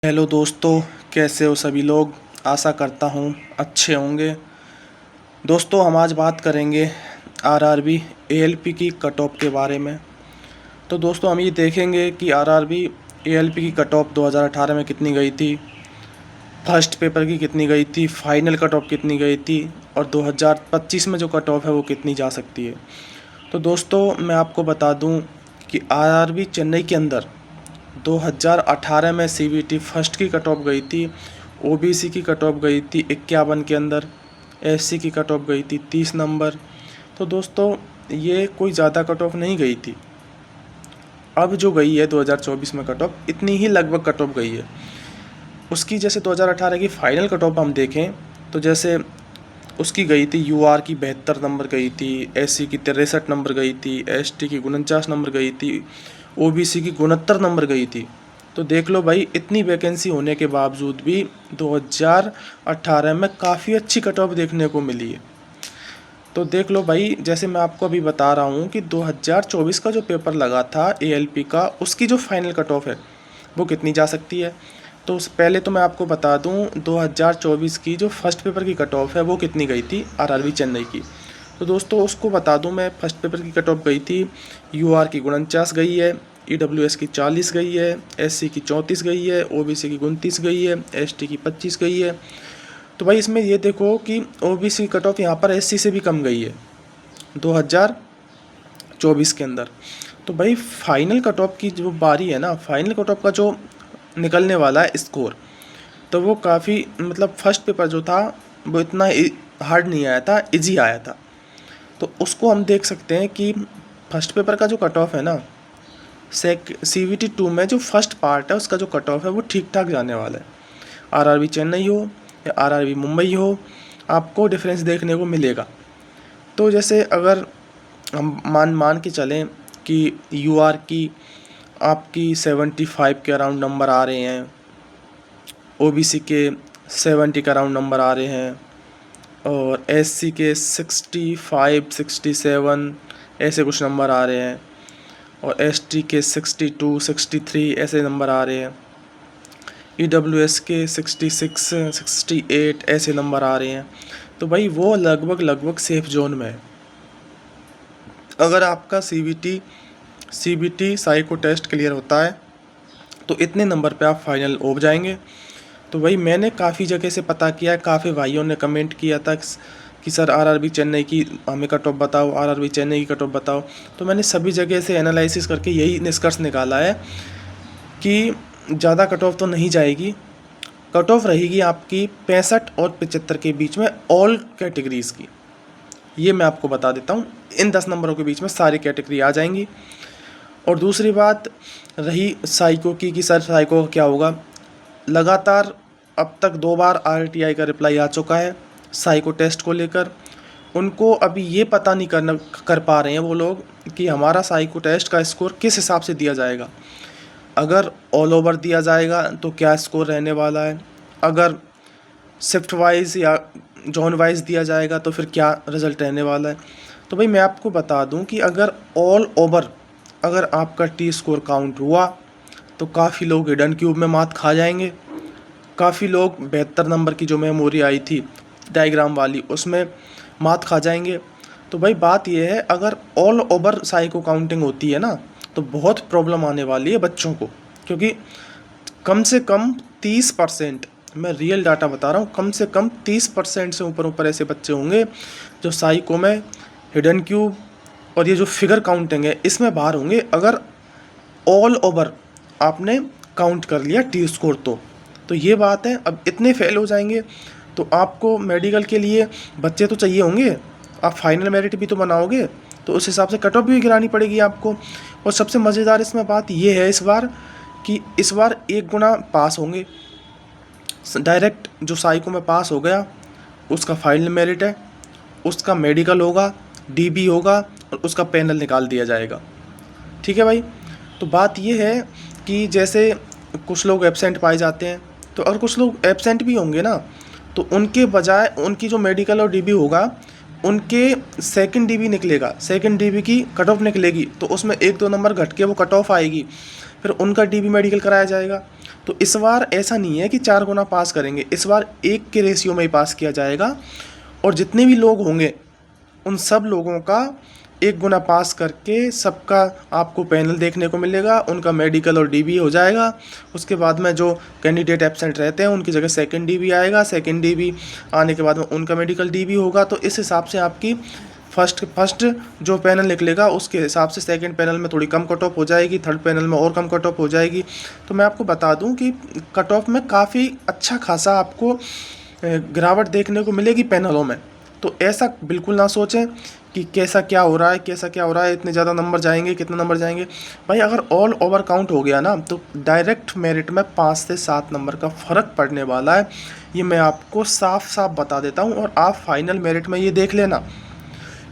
Hello दोस्तों, कैसे हो सभी लोग। आशा करता हूँ अच्छे होंगे। दोस्तों, हम आज बात करेंगे आरआरबी एएलपी की कट ऑफ के बारे में। तो दोस्तों, हम ये देखेंगे कि आरआरबी एएलपी की कट ऑफ 2018 में कितनी गई थी, फर्स्ट पेपर की कितनी गई थी, फाइनल कट ऑफ कितनी गई थी और 2025 में जो कट ऑफ है वो कितनी जा सकती है। तो दोस्तों, मैं आपको बता दूं कि आरआरबी चेन्नई के अंदर 2018 में सीबीटी फर्स्ट की कट ऑफ गई थी, ओबीसी की कट ऑफ गई थी 51 के अंदर, एससी की कट ऑफ गई थी 30 नंबर। तो दोस्तों, ये कोई ज़्यादा कट ऑफ नहीं गई थी। अब जो गई है 2024 में कट ऑफ, इतनी ही लगभग कट ऑफ गई है उसकी। जैसे 2018 की फ़ाइनल कट ऑफ हम देखें तो जैसे उसकी गई थी यूआर की 72 नंबर गई थी, एससी की 63 नंबर गई थी, एसटी की 49 नंबर गई थी, ओबीसी की 69 नंबर गई थी। तो देख लो भाई, इतनी वैकेंसी होने के बावजूद भी 2018 में काफ़ी अच्छी कट ऑफ देखने को मिली है। तो देख लो भाई, जैसे मैं आपको अभी बता रहा हूँ कि 2024 का जो पेपर लगा था एएलपी का, उसकी जो फाइनल कट ऑफ है वो कितनी जा सकती है। तो पहले तो मैं आपको बता दूं 2024 की जो फर्स्ट पेपर की कट ऑफ है वो कितनी गई थी आरआरबी चेन्नई की। तो दोस्तों, उसको बता दूं मैं, फर्स्ट पेपर की कट ऑफ गई थी यूआर की 49 गई है, ईडब्ल्यूएस की 40 गई है, एससी की 34 गई है, ओबीसी की 29 गई है, एसटी की 25 गई है। तो भाई इसमें ये देखो कि ओबीसी कट ऑफ यहाँ पर एससी से भी कम गई है 2024 के अंदर। तो भाई फाइनल कट ऑफ की जो बारी है ना, फाइनल कट ऑफ का जो निकलने वाला है स्कोर, तो वो काफ़ी मतलब फर्स्ट पेपर जो था वो इतना हार्ड नहीं आया था, इजी आया था। तो उसको हम देख सकते हैं कि फर्स्ट पेपर का जो कट ऑफ है ना, सीवीटी 2 में जो फर्स्ट पार्ट है उसका जो कट ऑफ है वो ठीक ठाक जाने वाला है। आरआरबी चेन्नई हो या आरआरबी मुंबई हो, आपको डिफरेंस देखने को मिलेगा। तो जैसे अगर हम मान के चलें कि यूआर की आपकी 75 के अराउंड नंबर आ रहे हैं, ओबीसी के 70 के अराउंड नंबर आ रहे हैं और एससी के 65 67 ऐसे कुछ नंबर आ रहे हैं और एसटी के 62 63 ऐसे नंबर आ रहे हैं, ईडब्ल्यूएस के 66 68 ऐसे नंबर आ रहे हैं। तो भाई वो लगभग सेफ जोन में है। अगर आपका सीबीटी साइको टेस्ट क्लियर होता है तो इतने नंबर पे आप फाइनल हो जाएंगे। तो भाई मैंने काफ़ी जगह से पता किया है, काफ़ी भाइयों ने कमेंट किया था कि सर आरआरबी चेन्नई की हमें कट ऑफ बताओ, आरआरबी चेन्नई की कट ऑफ बताओ। तो मैंने सभी जगह से एनालिसिस करके यही निष्कर्ष निकाला है कि ज़्यादा कट ऑफ तो नहीं जाएगी। कट ऑफ रहेगी आपकी 65 और 75 के बीच में ऑल कैटेगरीज़ की। ये मैं आपको बता देता हूँ, इन 10 नंबरों के बीच में सारी कैटेगरी आ जाएंगी। और दूसरी बात रही साइको की कि सर साइको का क्या होगा। लगातार अब तक 2 बार आरटीआई का रिप्लाई आ चुका है साइको टेस्ट को लेकर। उनको अभी ये पता नहीं कर पा रहे हैं वो लोग कि हमारा साइको टेस्ट का स्कोर किस हिसाब से दिया जाएगा। अगर ऑल ओवर दिया जाएगा तो क्या स्कोर रहने वाला है, अगर शिफ्ट वाइज या जोन वाइज दिया जाएगा तो फिर क्या रिज़ल्ट रहने वाला है। तो भाई मैं आपको बता दूं कि अगर ऑल ओवर अगर आपका टी स्कोर काउंट हुआ तो काफ़ी लोग हिडन क्यूब में मात खा जाएंगे, काफ़ी लोग 72 नंबर की जो मेमोरी आई थी डायग्राम वाली उसमें मात खा जाएंगे। तो भाई बात यह है, अगर ऑल ओवर साइको काउंटिंग होती है ना तो बहुत प्रॉब्लम आने वाली है बच्चों को, क्योंकि कम से कम 30%, मैं रियल डाटा बता रहा हूँ, कम से कम 30% से ऊपर ऐसे बच्चे होंगे जो साइको में हिडन क्यूब और ये जो फिगर काउंटिंग है इसमें बाहर होंगे। अगर ऑल ओवर आपने काउंट कर लिया टी स्कोर तो ये बात है। अब इतने फेल हो जाएंगे तो आपको मेडिकल के लिए बच्चे तो चाहिए होंगे, आप फाइनल मेरिट भी तो बनाओगे, तो उस हिसाब से कट ऑफ भी गिरानी पड़ेगी आपको। और सबसे मज़ेदार इसमें बात ये है इस बार कि इस बार 1 गुना पास होंगे। डायरेक्ट जो साइको में पास हो गया उसका फाइनल मेरिट है, उसका मेडिकल होगा, डीबी होगा और उसका पैनल निकाल दिया जाएगा। ठीक है भाई। तो बात ये है कि जैसे कुछ लोग एब्सेंट पाए जाते हैं, तो अगर कुछ लोग एब्सेंट भी होंगे ना तो उनके बजाय उनकी जो मेडिकल और डीबी होगा उनके सेकंड डीबी निकलेगा, सेकंड डीबी की कट ऑफ निकलेगी, तो उसमें 1-2 नंबर घट के वो कट ऑफ आएगी, फिर उनका डीबी मेडिकल कराया जाएगा। तो इस बार ऐसा नहीं है कि 4 गुना पास करेंगे, इस बार 1 के रेशियो में ही पास किया जाएगा और जितने भी लोग होंगे उन सब लोगों का 1 गुना पास करके सबका आपको पैनल देखने को मिलेगा, उनका मेडिकल और डीबी हो जाएगा। उसके बाद में जो कैंडिडेट एब्सेंट रहते हैं उनकी जगह सेकंड डीबी आएगा, सेकंड डीबी आने के बाद में उनका मेडिकल डीबी होगा। तो इस हिसाब से आपकी फर्स्ट जो पैनल निकलेगा उसके हिसाब से सेकंड पैनल में थोड़ी कम कट ऑफ हो जाएगी, थर्ड पैनल में और कम कट ऑफ हो जाएगी। तो मैं आपको बता दूं कि कट ऑफ में काफ़ी अच्छा खासा आपको गिरावट देखने को मिलेगी पैनलों में। तो ऐसा बिल्कुल ना सोचें कि कैसा क्या हो रहा है, इतने ज़्यादा नंबर जाएंगे, कितने नंबर जाएंगे। भाई अगर ऑल ओवर काउंट हो गया ना तो डायरेक्ट मेरिट में 5 से 7 नंबर का फ़र्क पड़ने वाला है, ये मैं आपको साफ साफ बता देता हूँ। और आप फाइनल मेरिट में ये देख लेना,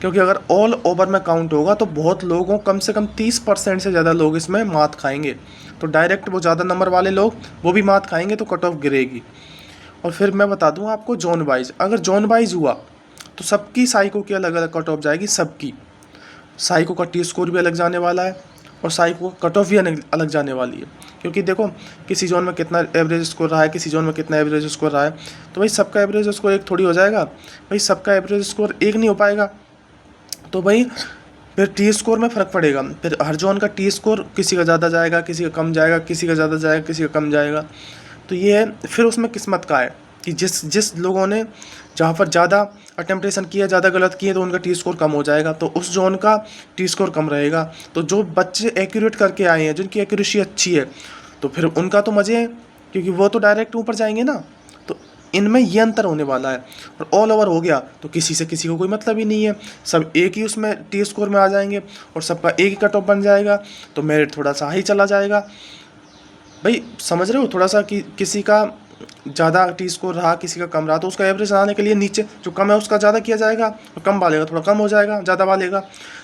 क्योंकि अगर ऑल ओवर में काउंट होगा तो बहुत लोगों, कम से कम 30% से ज़्यादा लोग इसमें मात खाएंगे। तो डायरेक्ट वो ज़्यादा नंबर वाले लोग वो भी मात खाएंगे तो कट ऑफ गिरेगी। और फिर मैं बता दूँ आपको जोन वाइज, अगर जोन वाइज हुआ तो सबकी साइको की अलग अलग कट ऑफ जाएगी। सबकी साइको का टी स्कोर भी अलग जाने वाला है और साइको का कट ऑफ भी अलग जाने वाली है। क्योंकि देखो किसी जोन में कितना एवरेज स्कोर रहा है, किसी जोन में कितना एवरेज स्कोर रहा है, तो भाई सबका एवरेज स्कोर एक थोड़ी हो जाएगा, भाई सबका एवरेज स्कोर एक नहीं हो पाएगा। तो भाई फिर टी स्कोर में फ़र्क पड़ेगा, फिर हर जोन का टी स्कोर किसी का ज़्यादा जाएगा, किसी का कम जाएगा, किसी का ज़्यादा जाएगा, किसी का कम जाएगा। तो ये है, फिर उसमें किस्मत का है कि जिस लोगों ने जहाँ पर ज़्यादा अटेम्प्टेशन किया, ज़्यादा गलत किए, तो उनका टी स्कोर कम हो जाएगा, तो उस जोन का टी स्कोर कम रहेगा। तो जो बच्चे एक्यूरेट करके आए हैं, जिनकी एक्यूरेसी अच्छी है, तो फिर उनका तो मज़े हैं, क्योंकि वो तो डायरेक्ट ऊपर जाएंगे ना। तो इनमें ये अंतर होने वाला है। और ऑल ओवर हो गया तो किसी से किसी को कोई मतलब ही नहीं है, सब एक ही उसमें टी स्कोर में आ जाएंगे और सबका एक ही कट ऑफ बन जाएगा, तो मेरिट थोड़ा सा हाई चला जाएगा। भाई समझ रहे हो, थोड़ा सा कि किसी का ज़्यादा टी स्कोर रहा, किसी का कम रहा, तो उसका एवरेज आने के लिए नीचे जो कम है उसका ज़्यादा किया जाएगा, और कम वालेगा थोड़ा कम हो जाएगा, ज़्यादा वालेगा।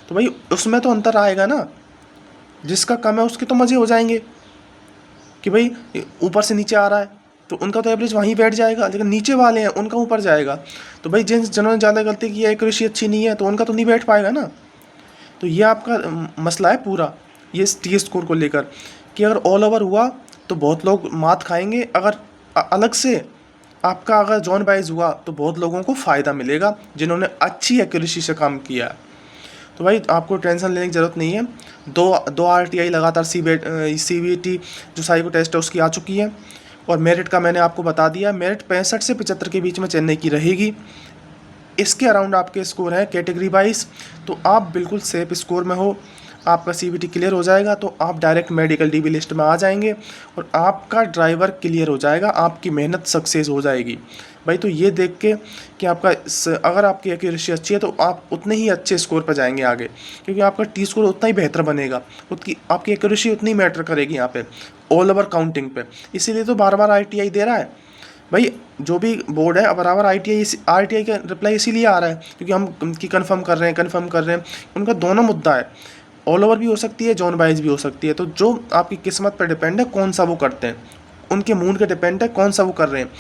तो भाई उसमें तो अंतर आएगा ना, जिसका कम है उसके तो मज़े हो जाएंगे कि भाई ऊपर से नीचे आ रहा है तो उनका तो एवरेज वहीं बैठ जाएगा, लेकिन नीचे वाले हैं उनका ऊपर जाएगा। तो भाई जिन्होंने ज़्यादा गलती की है, एक्यूरेसी अच्छी नहीं है, तो उनका तो नहीं बैठ पाएगा ना। तो ये आपका मसला है पूरा ये टी स्कोर को लेकर, कि अगर ऑल ओवर हुआ तो बहुत लोग मात खाएंगे, अगर अलग से आपका अगर जोन वाइज हुआ तो बहुत लोगों को फ़ायदा मिलेगा जिन्होंने अच्छी एक्यूरेसी से काम किया है। तो भाई आपको टेंशन लेने की ज़रूरत नहीं है। दो RTI लगातार CBT जो साइको टेस्ट है उसकी आ चुकी है, और मेरिट का मैंने आपको बता दिया, मेरिट 65 से 75 के बीच में चेन्नई की रहेगी। इसके अराउंड आपके स्कोर है कैटेगरी वाइज, तो आप बिल्कुल सेफ स्कोर में हो, आपका CBT क्लियर हो जाएगा तो आप डायरेक्ट मेडिकल DB लिस्ट में आ जाएंगे और आपका ड्राइवर क्लियर हो जाएगा, आपकी मेहनत सक्सेस हो जाएगी। भाई तो ये देख के कि अगर आपकी एक्यूरेसी अच्छी है तो आप उतने ही अच्छे स्कोर पर जाएंगे आगे, क्योंकि आपका टी स्कोर उतना ही बेहतर बनेगा, उतनी आपकी एक्यूरेसी उतनी मैटर करेगी यहाँ पे ऑल ओवर काउंटिंग पे। इसीलिए तो बार बार RTI दे रहा है भाई, जो भी बोर्ड है। अब बराबर RTI का रिप्लाई इसीलिए आ रहा है क्योंकि हम उनकी कन्फर्म कर रहे हैं। उनका दोनों मुद्दा है, ऑल ओवर भी हो सकती है, जोन वाइज भी हो सकती है। तो जो आपकी किस्मत पर डिपेंड है कौन सा वो करते हैं, उनके मूड के डिपेंड है कौन सा वो कर रहे हैं,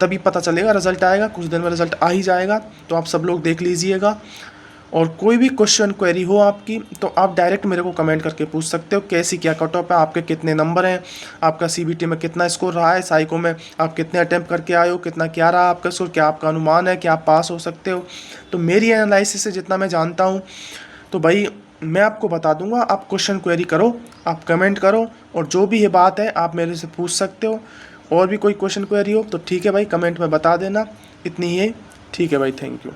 तभी पता चलेगा। रिजल्ट आएगा कुछ दिन में, रिजल्ट आ ही जाएगा, तो आप सब लोग देख लीजिएगा। और कोई भी क्वेश्चन क्वेरी हो आपकी तो आप डायरेक्ट मेरे को कमेंट करके पूछ सकते हो, कैसी क्या कट ऑफ है, आपके कितने नंबर हैं, आपका CBT में कितना स्कोर रहा है, साइको में आप कितने अटैम्प्ट करके आए हो, कितना क्या रहा आपका स्कोर, क्या आपका अनुमान है कि आप पास हो सकते हो। तो मेरी एनालिसिस से जितना मैं जानता हूँ तो भाई मैं आपको बता दूंगा। आप क्वेश्चन क्वेरी करो, आप कमेंट करो, और जो भी ये बात है आप मेरे से पूछ सकते हो। और भी कोई क्वेश्चन क्वेरी हो तो ठीक है भाई, कमेंट में बता देना। इतनी ही है, ठीक है भाई, थैंक यू।